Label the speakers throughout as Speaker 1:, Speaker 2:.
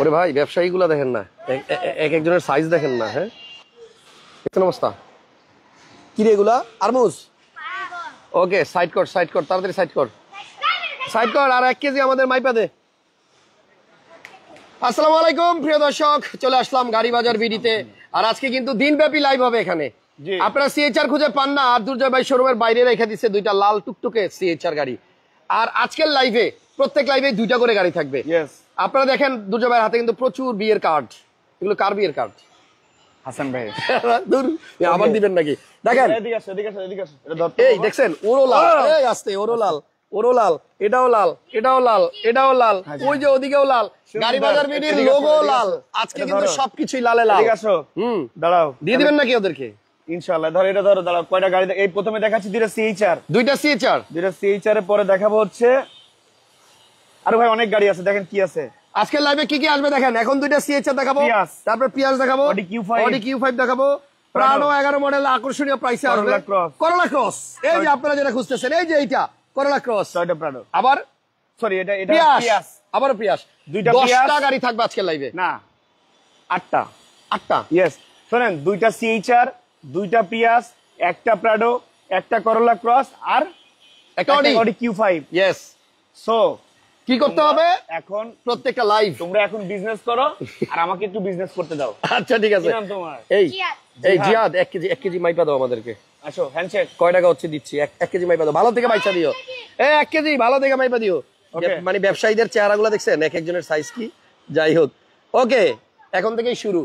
Speaker 1: ওরে ভাই ব্যবসায়ীগুলো দেখেন না, এক একজনের সাইজ দেখেন না। হ্যাঁ দেখছেন অবস্থা কি রে এগুলা? আরমুজ। ওকে সাইড কর তাড়াতাড়ি সাইড কর আর 1 কেজি আমাদের মাইপা দে। আসসালামু আলাইকুম প্রিয় দর্শক, চলে আসলাম গাড়ি বাজার বিডিতে। আর আজকে কিন্তু দিনব্যাপী লাইভ হবে এখানে। আপনারা সিএইচআর খুঁজে পান না, আর দুর্জয় ভাই শোরুমের বাইরে রেখে দিচ্ছে 2টা লাল টুকটুকে সিএইচআর গাড়ি। আর আজকের লাইভে প্রত্যেক লাইভে 2টা করে গাড়ি থাকবে। আপনারা দেখেন দুর্জয় ভাইয়ের হাতে কিন্তু প্রচুর বিয়ের কার্ড। এগুলো কার বিয়ের কার্ড? হাসান ভাই। দূর আবার দিবেন নাকি? দেখেন এই দেখছেন ওরো লাল, এই আস্তে ওরো লাল, এটাও লাল, এটাও লাল, ওই যে ওদিকেও লাল। গাড়ি বাজার বিডির লোগো লাল। আজকে কিন্তু সবকিছুই লালে লাল।
Speaker 2: দাঁড়াও,
Speaker 1: দিয়ে দিবেন নাকি ওদেরকে?
Speaker 2: ইনশাআল্লাহ। ধরো এটা ধরো, দাঁড়াও। কয়টা গাড়ি? এই প্রথমে দেখাচ্ছি দুইটা সিএইচআর এর পরে দেখাবো হচ্ছে আরে ভাই অনেক গাড়ি আছে, দেখেন কি আছে
Speaker 1: আজকের লাইভে কি কি আসবে দেখেন। এখন 2টা সিএইচআর দেখাবো, তারপর পিয়াজ দেখাবো, অডি কিউ5 দেখাবো, প্রাডো 11 মডেল আকর্ষণীয় প্রাইসে আসবে, করোলা ক্রস। এই যে আপনারা যেটা খুঁজতেছেন, এই যে এইটা করোলা ক্রস,
Speaker 2: 6টা প্রাডো।
Speaker 1: আবার
Speaker 2: সরি এটা
Speaker 1: পিয়াজ, আবার পিয়াজ। 10টা গাড়ি থাকবে আজকের লাইভে।
Speaker 2: না 8টা। ইয়েস, শুনেন, 2টা সিএইচআর, 2টা পিয়াজ, একটা প্রাডো, একটা করোলা ক্রস আর
Speaker 1: একটা অডি
Speaker 2: কিউ5।
Speaker 1: ইয়েস।
Speaker 2: সো
Speaker 1: কি করতে হবে
Speaker 2: এখন?
Speaker 1: প্রত্যেকটা লাইভ
Speaker 2: তোমরা এখন বিজনেস করো আর আমাকে একটু বিজনেস করতে দাও।
Speaker 1: আচ্ছা ঠিক আছে।
Speaker 2: তোমার
Speaker 1: এই জিয়াদ 1 কেজি মাইপা দাও আমাদেরকে।
Speaker 2: আসো হ্যান্ডশেক।
Speaker 1: কয় টাকা হচ্ছে দিচ্ছি? 1 কেজি মাইপা দাও, ভালো থেকে মাইপা দিও। 1 কেজি ভালো থেকে মাইপা দিও। মানে ব্যবসায়ীদের চেহারাগুলো দেখছেন, এক একজনের সাইজ কি। যাই হোক, ওকে এখন থেকেই শুরু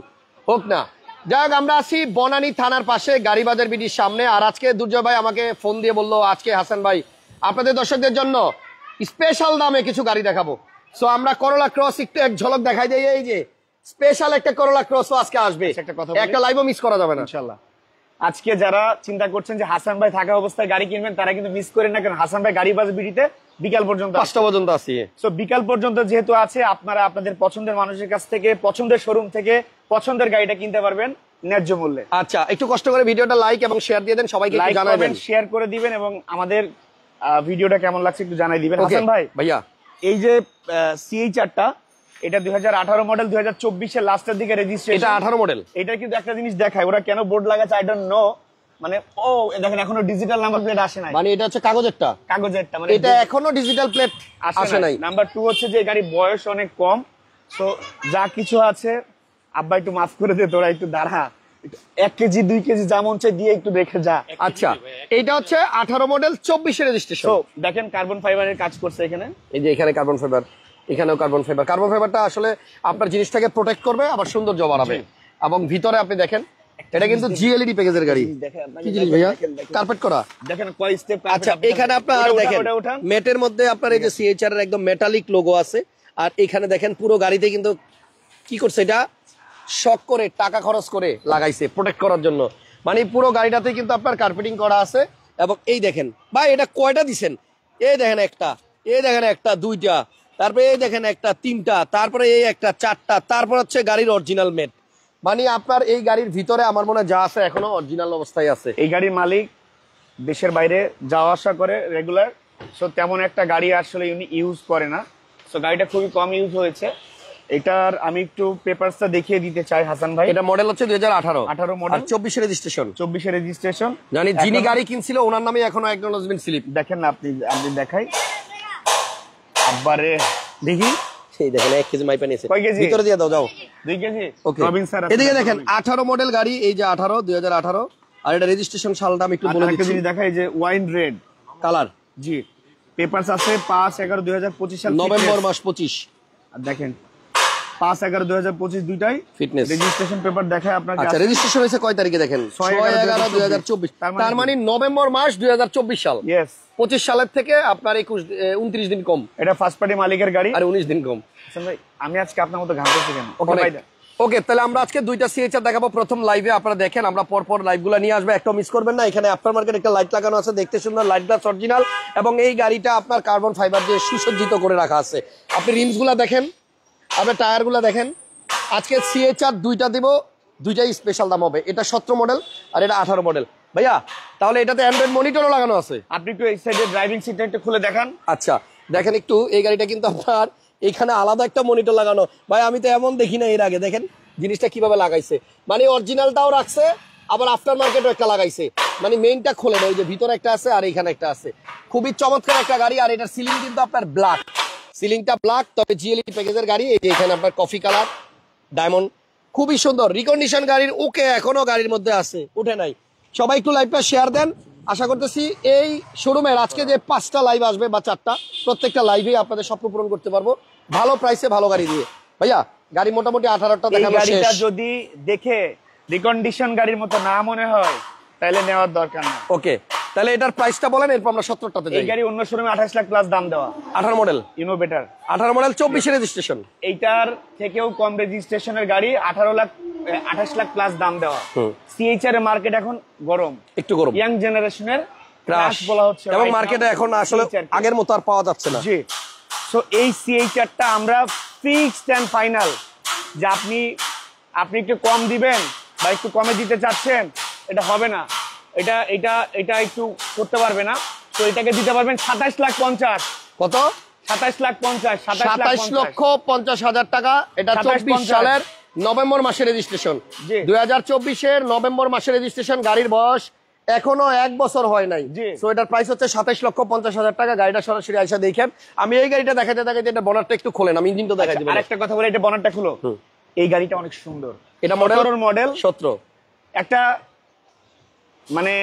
Speaker 1: হোক না। যাই হোক, আমরা আছি বনানী থানার পাশে গাড়ি বাজার বিডির সামনে। আর আজকে দুর্জয় ভাই আমাকে ফোন দিয়ে বললো, আজকে হাসান ভাই আপনাদের দর্শকদের জন্য স্পেশাল দামে কিছু গাড়ি দেখাবো। সো আমরা করোলা ক্রস একটু এক ঝলক দেখাই দিই। এই যে স্পেশাল একটা করোলা ক্রস আজকে আসবে, একটা লাইভও মিস করা যাবে না
Speaker 2: ইনশাআল্লাহ। আজকে যারা চিন্তা করছেন যে হাসান ভাই থাকা অবস্থায় গাড়ি কিনবেন, তারা কিন্তু মিস করেন না, কারণ হাসান ভাই গাড়ি বাজার বিডিতে বিকাল পর্যন্ত
Speaker 1: 5টা পর্যন্ত আছে।
Speaker 2: সো বিকাল পর্যন্ত যেহেতু আছে, আপনারা আপনাদের পছন্দের মানুষের কাছ থেকে, পছন্দের শোরুম থেকে পছন্দের গাড়িটা কিনতে পারবেন ন্যায্য মূল্যে।
Speaker 1: আচ্ছা, একটু কষ্ট করে ভিডিওটা লাইক এবং শেয়ার দিয়ে দেন, সবাইকে একটু জানাবেন,
Speaker 2: শেয়ার করে দিবেন এবং আমাদের ভিডিওটা কেমন লাগছে একটু জানাই দিবেন। হাসান ভাই
Speaker 1: ভাইয়া,
Speaker 2: এই যে সিএইচআরটা, এটা 2018 মডেল, 2024 এর লাস্টের দিকে রেজিস্ট্রেশন।
Speaker 1: এটা 18 মডেল।
Speaker 2: এটা কিন্তু একটা জিনিস দেখায়, ওরা কেন বোর্ড লাগাচ্ছে আই ডোন্ট নো। মানে ও দেখেন এখনো ডিজিটাল নাম্বার প্লেট আসে নাই।
Speaker 1: মানে এটা হচ্ছে কাগজেরটা,
Speaker 2: মানে
Speaker 1: এটা এখনো ডিজিটাল প্লেট আসে নাই।
Speaker 2: নাম্বার 2 হচ্ছে যে গাড়ি বয়স অনেক কম। সো যা কিছু আছে আব্বা একটু মাফ করে দে, তোরা একটু দাঁড়া, 1 কেজি 2 কেজি যা মন চাই দিয়ে একটু রেখে যা।
Speaker 1: আচ্ছা, এটা হচ্ছে 18 মডেল, 24 এর রেজিস্ট্রেশন।
Speaker 2: তো দেখেন কার্বন ফাইবারের কাজ করছে এখানে।
Speaker 1: এই যে এখানে কার্বন ফাইবার, এখানেও কার্বন ফাইবার। কার্বন ফাইবারটা আসলে আপনার জিনিসটাকে প্রোটেক্ট করবে, আবার সৌন্দর্য বাড়াবে। এবং ভিতরে আপনি দেখেন, এটা কিন্তু জিএলইডি প্যাকেজের গাড়ি। কি জিনিস ভাইয়া? কার্পেট করা,
Speaker 2: দেখেন কয় স্টেপ।
Speaker 1: আচ্ছা, এখানে আপনার দেখেন মেটের মধ্যে আপনার এই যে সিএইচআর এর একদম মেটালিক লোগো আছে। আর এখানে দেখেন পুরো গাড়িতে কিন্তু কি করছে, এটা শক করে টাকা খরচ করে লাগাইছে প্রোটেক্ট করার জন্য। মানে পুরো গাড়িটাতে কিন্তু আপনার কার্পেটিং করা আছে। এবং এই দেখেন ভাই, এটা কয়টা দিছেন? এই দেখেন একটা, এই দেখেন একটা, 2টা, তারপরে এই দেখেন একটা, 3টা, তারপরে এই একটা, 4টা, তারপর হচ্ছে গাড়ির অরিজিনাল মেট। মানে আপনার এই গাড়ির ভিতরে আমার মনে হয় যা আছে এখনো অরিজিনাল অবস্থায় আছে।
Speaker 2: এই গাড়ির মালিক দেশের বাইরে যাওয়া আসা করে রেগুলার। সো তেমন একটা গাড়ি আসলে উনি ইউজ করে না। সো গাড়িটা খুবই কম ইউজ হয়েছে। এটার আমি একটু পেপারসটা দেখিয়ে দিতে চাই হাসান ভাই।
Speaker 1: এটা মডেল হচ্ছে 2018
Speaker 2: মডেল,
Speaker 1: 24 রেজিস্ট্রেশন।
Speaker 2: 24 রেজিস্ট্রেশন।
Speaker 1: জানি যিনি গাড়ি কিনছিল ওনার নামে এখনো অ্যাকনলেজমেন্ট স্লিপ।
Speaker 2: দেখেন না আপনি দেখাই আব্বারে, দেখি
Speaker 1: সেই দেখেন 1 কেজি মাইপা নিয়েছে।
Speaker 2: কয় কেজি?
Speaker 1: ভিতরে দিয়ে দাও, যাও
Speaker 2: 2 কেজি।
Speaker 1: ওকে, এদিকে দেখেন 18 মডেল গাড়ি, এই যে 2018। আর এটা রেজিস্ট্রেশন সালটা আমি একটু বলে দিচ্ছি।
Speaker 2: দেখাই যে ওয়াইন রেড
Speaker 1: কালার।
Speaker 2: জি, পেপারস আছে 5/11/2025 সাল,
Speaker 1: নভেম্বর মাস 25।
Speaker 2: আর দেখেন 5/11/2025 দুইটাই ফিটনেস রেজিস্ট্রেশন পেপার দেখায় আপনাকে।
Speaker 1: আচ্ছা, রেজিস্ট্রেশন হয়েছে কয় তারিখে দেখেন? 6/11/2024। তার মানে নভেম্বর মাস 2024 সাল।
Speaker 2: ইয়েস,
Speaker 1: 25 সালের থেকে আপনার 29 দিন কম।
Speaker 2: এটা ফার্স্ট পার্টি মালিকের গাড়ি
Speaker 1: আর 19 দিন কম।
Speaker 2: ভাই আমি আজকে আপনার মতো ঘামতেছি কেন? ওকে ভাই,
Speaker 1: ওকে, তাহলে আমরা আজকে 2টা সিএইচআর দেখাবো প্রথম লাইভে। আপনারা দেখেন, আমরা পরপর লাইভগুলো নিয়ে আসবে, একটা মিস করবেন না। এখানে আফটার মার্কেট একটা লাইট লাগানো আছে, দেখতে সুন্দর, লাইট গ্লাস অরিজিনাল। এবং এই গাড়িটা আপনার কার্বন ফাইবার দিয়ে সুসজ্জিত করে রাখা আছে। আপনি রিমসগুলো দেখেন, আপনার টায়ারগুলো দেখেন। আজকে সিএইচআর 2টা দিব, 2টাই স্পেশাল দাম হবে। এটা 17 মডেল আর এটা 18 মডেল। ভাইয়া তাহলে এটাতে অ্যান্ড্রয়েড মনিটরও লাগানো আছে।
Speaker 2: আপনি একটু এই সাইডে ড্রাইভিং সিটটা একটু খুলে দেখান।
Speaker 1: আচ্ছা দেখেন একটু, এই গাড়িটা কিন্তু আপনার এখানে আলাদা একটা মনিটর লাগানো, ভাই আমি তো এমন দেখি না এর আগে। দেখেন জিনিসটা কিভাবে লাগাইছে, মানে অরিজিনালটাও রাখছে আবার আফটার মার্কেটও একটা লাগাইছে, মানে মেইনটা খোলে না, ওই যে ভিতরে একটা আছে আর এখানে একটা আছে। খুবই চমৎকার একটা গাড়ি। আর এটার সিলিং কিন্তু আপনার ব্ল্যাক, সিলিংটা ব্ল্যাক, তবে জিএলই প্যাকেজের গাড়ি। এই যে এখানে আপনার কফি কালার ডায়মন্ড, খুবই সুন্দর রিকন্ডিশন গাড়ির। ওকে, এখনো গাড়ির মধ্যে আছে, উঠে নাই। সবাই একটু লাইভটা শেয়ার দেন। আশা করতেছি এই শোরুমের আজকে যে 5টা লাইভ আসবে বা 4টা, প্রত্যেকটা লাইভে আপনাদের স্বপ্ন পূরণ করতে পারবো ভালো প্রাইসে ভালো গাড়ি দিয়ে। ভাইয়া গাড়ি মোটামুটি 18টা দেখানো শেষ।
Speaker 2: গাড়িটা যদি দেখে রিকন্ডিশন গাড়ির মতো না মনে হয় তাহলে নেওয়ার দরকার না।
Speaker 1: ওকে, তাহলে এটার প্রাইসটা বলেন, এরপর আমরা 17টাতে যাই।
Speaker 2: এই গাড়ি অন্য শোরুমে 28 লাখ প্লাস দাম দেওয়া।
Speaker 1: 18 মডেল,
Speaker 2: ইনো বেটার
Speaker 1: 18 মডেল 24 রেজিস্ট্রেশন।
Speaker 2: এইটার থেকেও কম রেজিস্ট্রেশনের গাড়ি 28 লাখ প্লাস দাম দেওয়া। সিএইচআর এর মার্কেট এখন গরম,
Speaker 1: একটু গরম,
Speaker 2: ইয়াং জেনারেশনের
Speaker 1: ক্রাশ
Speaker 2: বলা হচ্ছে,
Speaker 1: এবং মার্কেটে এখন আসলে আগের মতো আর পাওয়া যাচ্ছে না।
Speaker 2: জি, সো এই সিএইচআরটা আমরা ফিক্সড এন্ড ফাইনাল, যে আপনি একটু কম দিবেন বা একটু কমে দিতে চাচ্ছেন, এটা হবে না, এটা একটু করতে পারবে না। তো এটাকে দিতে পারবেন 27 লাখ 50।
Speaker 1: কত?
Speaker 2: 27 লাখ 50,
Speaker 1: 27 লক্ষ 50 হাজার টাকা। এটা 24 সালের নভেম্বর মাসের রেজিস্ট্রেশন, 2024-এর নভেম্বর মাসের রেজিস্ট্রেশন। গাড়ির বয়স এখনো 1 বছর হয় নাই। সো এটার প্রাইস হচ্ছে 27 লক্ষ 50 হাজার টাকা। গাড়িটা সরাসরি আইসা দেখেন। আমি এই গাড়িটা দেখাতে এটা বনারটা একটু খোলেন, আমি ইঞ্জিনটা দেখাই দিব।
Speaker 2: আরেকটা কথা বলে, এটা বনারটা খুলো। এই গাড়িটা অনেক সুন্দর।
Speaker 1: এটা মডেল 17।
Speaker 2: একটা মানে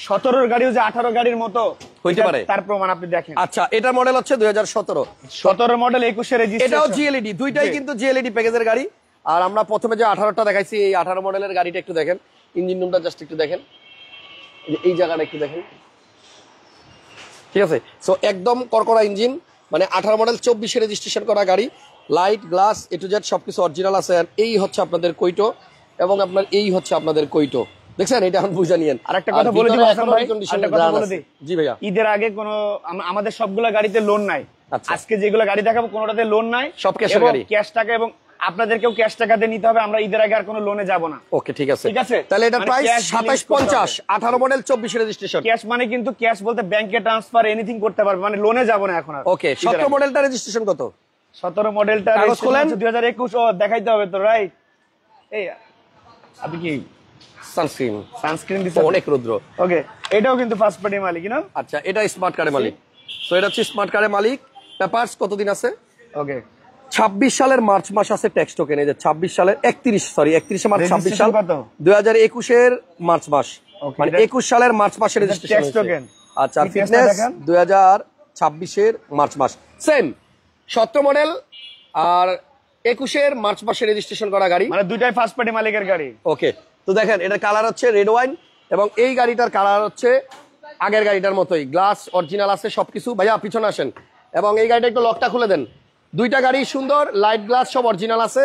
Speaker 2: 17 গাড়িও যে 18 গাড়ির মতো
Speaker 1: হইতে পারে,
Speaker 2: তার প্রমাণ আপনি দেখেন।
Speaker 1: আচ্ছা, এটা মডেল হচ্ছে
Speaker 2: 2017 মডেল 21 রেজিস্ট্রেশন।
Speaker 1: এটাও জিএলইডি, দুইটাই কিন্তু জিএলইডি প্যাকেজের গাড়ি। আর আমরা প্রথমে যে 18টা দেখাইছি, এই 18 মডেলের গাড়িটা একটু দেখেন, ইঞ্জিন রুমটা জাস্ট একটু দেখেন, এই জায়গাটা একটু দেখেন, ঠিক আছে? সো একদম করকরা ইঞ্জিন, মানে 18 মডেল 24 রেজিস্ট্রেশন করা গাড়ি। Light glass A to Z সবকিছু অরিজিনাল আছে। আর এই হচ্ছে আপনাদের কৈটো, এবং আপনার এই হচ্ছে আপনাদের কৈটো, দেখছেন? এটা এখন বুঝে নিয়েন।
Speaker 2: আরেকটা কথা বলে দিই হাসান ভাই,
Speaker 1: জি ভাইয়া।
Speaker 2: ঈদের আগে কোনো আমাদের সবগুলা গাড়িতে লোন নাই। আজকে যেগুলো গাড়ি দেখাবো কোনোটাতে লোন নাই,
Speaker 1: সব ক্যাশের গাড়ি,
Speaker 2: ক্যাশ টাকা, এবং আপনাদেরকেও ক্যাশ টাকা দিয়ে নিতে হবে। আমরা ঈদের আগে আর কোনো লোনে যাব না।
Speaker 1: ওকে, ঠিক আছে, ঠিক আছে। তাহলে এটা প্রাইস 2750, 18 মডেল 24 রেজিস্ট্রেশন।
Speaker 2: ক্যাশ মানে কিন্তু ক্যাশ বলতে ব্যাংকে ট্রান্সফার এনিথিং করতে পারবে, মানে লোনে যাব না এখন আর।
Speaker 1: ওকে, 17 মডেলটা রেজিস্ট্রেশন কত?
Speaker 2: 17 মডেলটা রেজিস্ট্রেশন 2021। ও দেখাইতে হবে তো, রাইট? এই আপনি কি সানস্ক্রিন দিতে
Speaker 1: অনেক রুদ্র।
Speaker 2: ওকে, এটাও কিন্তু ফার্স্ট পার্টি মালিক না?
Speaker 1: আচ্ছা, এটা স্মার্ট কার্ডের মালিক। সো এটা হচ্ছে স্মার্ট কার্ডের মালিক। পেপারস কতদিন আছে?
Speaker 2: ওকে,
Speaker 1: 26 সালের মার্চ মাস আছে ট্যাক্স টোকেন। এই যে 26 সালের 31 মার্চ 26 সাল, 2021-এর মার্চ মাস, মানে 21 সালের মার্চ মাসের রেজিস্ট্রেশন
Speaker 2: ট্যাক্স টোকেন।
Speaker 1: আচ্ছা, ফিটনেস 2026-এর মার্চ মাস, সেম 17 মডেল আর 21-এর মার্চ মাসে রেজিস্ট্রেশন করা গাড়ি,
Speaker 2: মানে দুইটাই ফার্স্ট পার্টি মালিকের গাড়ি।
Speaker 1: ওকে, তো দেখেন এটার কালার হচ্ছে রেড ওয়াইন, এবং এই গাড়িটার কালার হচ্ছে আগের গাড়িটার মতোই, গ্লাস অরিজিনাল আছে সবকিছু। ভাইয়া পিছনে আসেন, এবং এই গাড়িটা একটু লকটা খুলে দেন। দুইটা গাড়ি সুন্দর, লাইট গ্লাস সব অরিজিনাল আছে।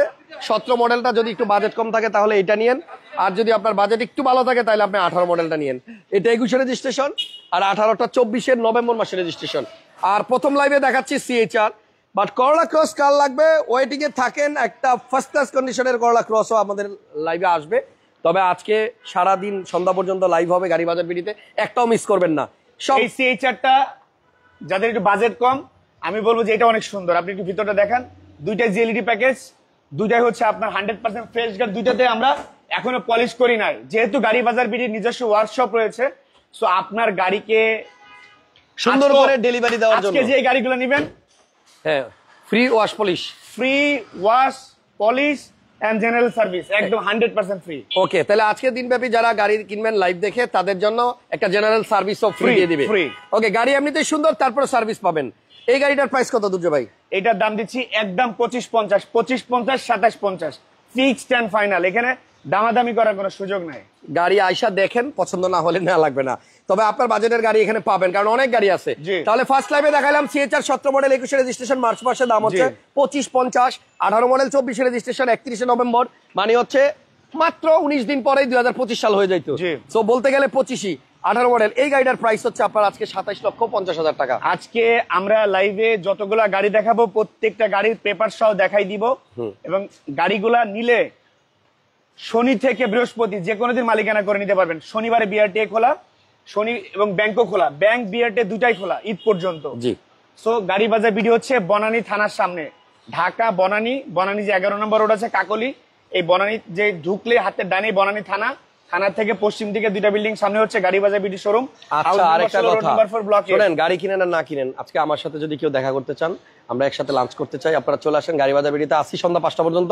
Speaker 1: 17 মডেলটা যদি একটু বাজেট কম থাকে তাহলে এটা নিয়েন, আর যদি আপনার বাজেট একটু ভালো থাকে তাহলে আপনি 18 মডেলটা নিয়েন। এটা 21 রেজিস্ট্রেশন, আর 18টা 24-এর নভেম্বর মাসে রেজিস্ট্রেশন। আর প্রথম লাইভে দেখাচ্ছি সিএইচআর, বাট করলা ক্রস কার লাগবে ওয়েটিং এ থাকেন। একটা ফার্স্ট ক্লাস কন্ডিশনের করলা ক্রসও আমাদের লাইভে আসবে। তবে আজকে সারাদিন সন্ধ্যা পর্যন্ত লাইভ হবে গাড়ি বাজার বিডিতে, একটাও মিস করবেন না। সব
Speaker 2: এই সিএইচআরটা যাদের একটু বাজেট কম, আমি বলবো যে এটা অনেক সুন্দর। আপনি একটু ভিতরটা দেখান, দুইটাই জিএলইডি প্যাকেজ, দুইটাই হচ্ছে আপনার 100% ফ্রেশ গাড়ি। দুইটাতে আমরা এখনো পলিশ করি নাই, যেহেতু গাড়ি বাজার বিডির নিজস্ব ওয়ার্কশপ রয়েছে। সো আপনার গাড়িকে
Speaker 1: সুন্দর করে ডেলিভারি দেওয়ার জন্য
Speaker 2: আজকে যে গাড়িগুলো নেবেন,
Speaker 1: হ্যাঁ, free wash polish,
Speaker 2: free wash polish and general service, একদম 100% ফ্রি।
Speaker 1: ওকে, তাহলে আজকে দিনব্যাপী যারা গাড়ি কিনবেন লাইভ দেখে তাদের জন্য একটা জেনারেল সার্ভিসও ফ্রি দিয়ে দিবে। ওকে, গাড়ি এমনিতেই সুন্দর, তারপরে সার্ভিস পাবেন। এই গাড়িটার প্রাইস কত দুর্জয় ভাই?
Speaker 2: এটার দাম দিচ্ছি একদম 2550, 2550, 2750, ফিক্সড এন্ড ফাইনাল। এখানে দামাদামি করার কোনো সুযোগ নাই।
Speaker 1: গাড়ি আইসা দেখেন, পছন্দ না হলে নেওয়া লাগবে না। তবে আপনার বাজেটের গাড়ি এখানে পাবেন, কারণ অনেক গাড়ি আছে। তাহলে ফার্স্ট লাইভে দেখালাম সিএইচআর 17 মডেল 21 রেজিস্ট্রেশন, মার্চ মাসে দাম হচ্ছে 2550। 18 মডেল 24 রেজিস্ট্রেশন, 31 নভেম্বর, মানে হচ্ছে মাত্র 19 দিন পরেই 2025 সাল হয়ে যাইতো। সো বলতে গেলে 25ই। 18 মডেল এই গাড়িটার প্রাইস হচ্ছে আপনার আজকে 27 লক্ষ 50 হাজার টাকা।
Speaker 2: আজকে আমরা লাইভে যতগুলা গাড়ি দেখাবো প্রত্যেকটা গাড়ির পেপার সহ দেখাই দিব, এবং গাড়িগুলা নিলে শনি থেকে বৃহস্পতি যে কোনো দিন মালিকানা করে নিতে পারবেন। শনিবারে বিআরটিএ খোলা, শনি এবং ব্যাংকও খোলা, ব্যাংক বিআরটিএ দুটাই খোলা ঈদ পর্যন্ত। জি, সো গাড়ি বাজার ভিডিও হচ্ছে বনানী থানার সামনে, ঢাকা বনানী, বনানী যে 11 নম্বর রোড আছে কাকলি, এই বনানী যে ঢুকলে হাতের ডানে বনানী থানা, থানার থেকে পশ্চিম দিকে দুইটা বিল্ডিং, সামনে হচ্ছে গাড়ি বাজার বিডি শোরুম।
Speaker 1: আচ্ছা, আরেকটা কথা শুনেন, গাড়ি কিনেন আর না কিনেন, আজকে আমার সাথে যদি কেউ দেখা করতে চান, আমরা একসাথে লাঞ্চ করতে চাই, আপনারা চলে আসেন গাড়ি বাজার বিডিতে, আসি সন্ধ্যা 5টা পর্যন্ত।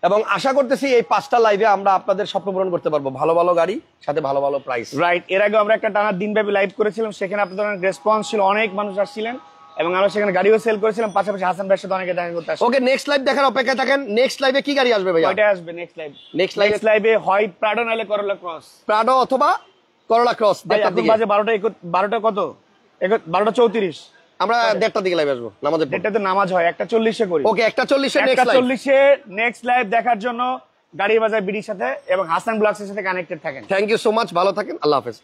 Speaker 1: এবং আশা করতেছি এই 5টা লাইভে আমরা আপনাদের স্বপ্ন পূরণ করতে পারবো, ভালো ভালো গাড়ি সাথে ভালো ভালো প্রাইস।
Speaker 2: রাইট, এর আগে আমরা একটা টানা দিনব্যাপী লাইভ করেছিলাম, সেখানে আপনাদের অনেক রেসপন্স ছিল, অনেক মানুষ আসছিলেন এবং আমরা সেখানে গাড়িও সেল করেছিলাম, পাশাপাশি হাসান ভাইয়ের সাথে অনেকে দেখা করতে আসছে।
Speaker 1: ওকে, নেক্সট লাইভ দেখার অপেক্ষায় থাকেন। নেক্সট লাইভে কি গাড়ি আসবে ভাইয়া?
Speaker 2: কয়টা আসবে নেক্সট লাইভ?
Speaker 1: নেক্সট
Speaker 2: লাইভে হয় প্রাডো নাইলে করোলা ক্রস।
Speaker 1: প্রাডো অথবা করোলা ক্রস।
Speaker 2: এখন বাজে 12টা কত? 12:34।
Speaker 1: আমরা 1:30 দিকে লাইভ আসবো, নামাজের পর।
Speaker 2: তো নামাজ হয় 1:40 করি।
Speaker 1: ওকে, 1:40 নেক্সট লাইভ।
Speaker 2: 1:40 নেক্সট লাইভ দেখার জন্য গাড়ি বাজার বিডির সাথে এবং হাসান ব্লগসের সাথে কানেক্টেড থাকেন।
Speaker 1: থ্যাংক ইউ সো মাচ, ভালো থাকেন, আল্লাহ হাফেজ।